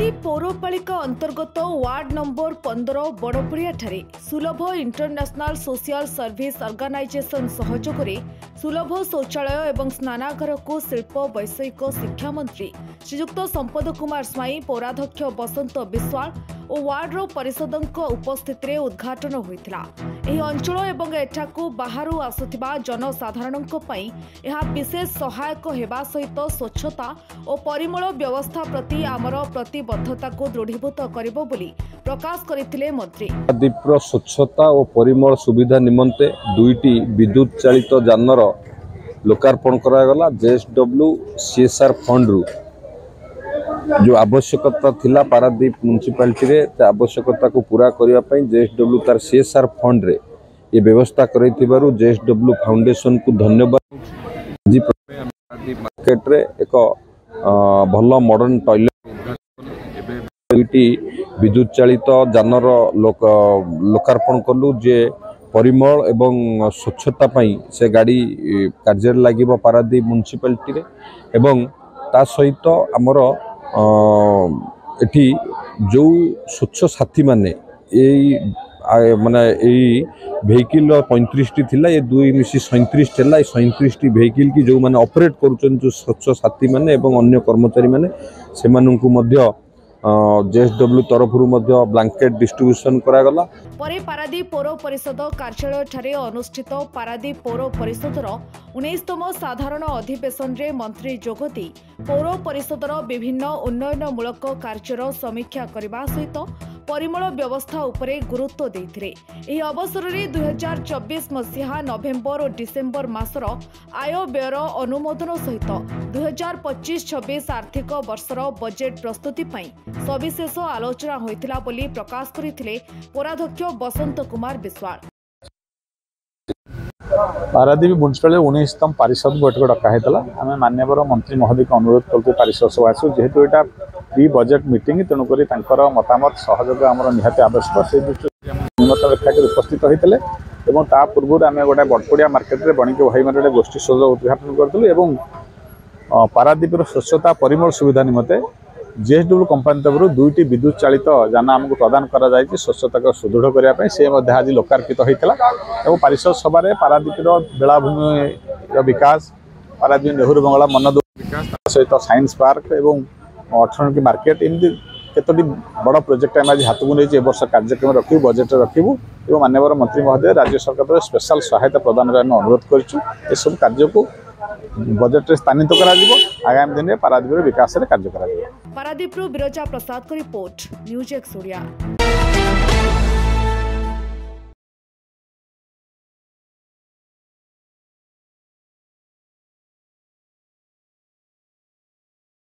पारादीप पौरपालिका अंतर्गत ward number 15 बड़पुरिया ठारे सुलभ इंटरनेशनल सोशल सर्विस ऑर्गेनाइजेशन सहयोग सुलभ शौचालय एवं स्नानागार को शिल्प वैषयिक शिक्षा मंत्री श्रीयुक्त संपद कुमार स्वाई पौराध्यक्ष बसंत विश्वाल और वार्ड परिषद उपस्थित में उद्घाटन होता। अंचल एवं एठाकू बाहर आसुथिबा जनसाधारण विशेष सहायक होगा सहित स्वच्छता और परिमल व्यवस्था प्रति आमर प्रतिबद्धता को दृढ़ीभूत करिबो बोली प्रकाश करथिले मंत्री। पारादीपर स्वच्छता और परिमल सुविधा निमंते दुईटी विद्युत चालित जानर लोकार्पण करागला। जेएसडब्ल्यू सीएसआर फंड रु जो आवश्यकता थिला पारादीप म्युनिसिपालिटी रे आवश्यकता को पूरा करिया पई जेएसडब्ल्यू तार सीएसआर फंड रे ये व्यवस्था करैथिबारु जेएसडब्ल्यू फाउंडेशन को धन्यवाद। जी पारादीप मार्केट रे एक भल मॉडर्न टॉयलेट दुईटी विद्युत चालित जानर लोकार्पण कलु जे परिमल एवं स्वच्छता पई से गाड़ी कार्य लागिबो पारादीप म्युनिसिपालिटी रे एवं ता सहित आमर एठी जो स्वच्छ साथी माने माने भेहिकल 35 टी थिला ये दुई मिसी 37 थिला। 37 टी भेहिकल की जो माने ऑपरेट करूछन जो स्वच्छ साथी माने एवं अन्य कर्मचारी माने से माननकु मध्य जेएसडब्ल्यू तरफ ब्लैंकेट डिस्ट्रीब्यूशन करागला। परे पारादीप पौर परिषद कार्यालय ठारे अनुष्ठित पारादीप पौर परिषदर 19तम साधारण अधिवेशन रे मंत्री जोगदी पौर परिषदर विभिन्न उन्नयनमूलक कार्यर समीक्षा करने सहित परिमल व्यवस्था उपरे गुरुत्व देथिले। एही अवसर रे 2024 मसीहा नवेम्बर और डिसेम्बर मासर आय व्ययर अनुमोदन सहित 2025-26 आर्थिक वर्षर बजेट प्रस्तुति पई सविशेष आलोचना होइतिला बोली प्रकाश करथिले पौराध्यक्ष बसंत कुमार विश्वाल। पारादीप म्युनिसिपालिटी 19तम पारिषद बैठक डकाहेला। आम माननीय मंत्री महोदय को अनुरोध करते पारिषद सभा जेहेतु यहाँ प्री बजेट मीटिंग तेणुक मतामत सहयोग आम निहाती आवश्यक से दृष्टि उन्नत रेखा उपस्थित होते और ता पूर्व आम गोटे बड़पुड़िया मार्केट में बणिक भाई मैंने गोष्ठी सहयोग उद्घाटन करूँ। पारादीपर स्वच्छता परिमल सुविधा निमंते जेएसडब्ल्यू कंपानी तरफ दुईटी विद्युत चालित जान आमको प्रदान करा स्वच्छता को सुदृढ़ करने से आज लोकार्पित होता और पारिषद सभा पारादीपर बेलाभूमि विकास पारादीप नेहरू बंगला मनोद विकास सहित साइंस पार्क और अर्थनीति मार्केट एमती केतोटी बड़ प्रोजेक्ट आम आज हाथ को नहीं वर्ष कार्यक्रम रखू बजेट रखू और माननीय मंत्री महोदय राज्य सरकार स्पेशल सहायता प्रदान अनुरोध करूँ कार्य को बजेट रे स्थानित करा आगामी दिन में पारादीप विकास कार्य करा। पारादीप बिरजा प्रसाद को रिपोर्ट न्यूज एक्स ओडिया।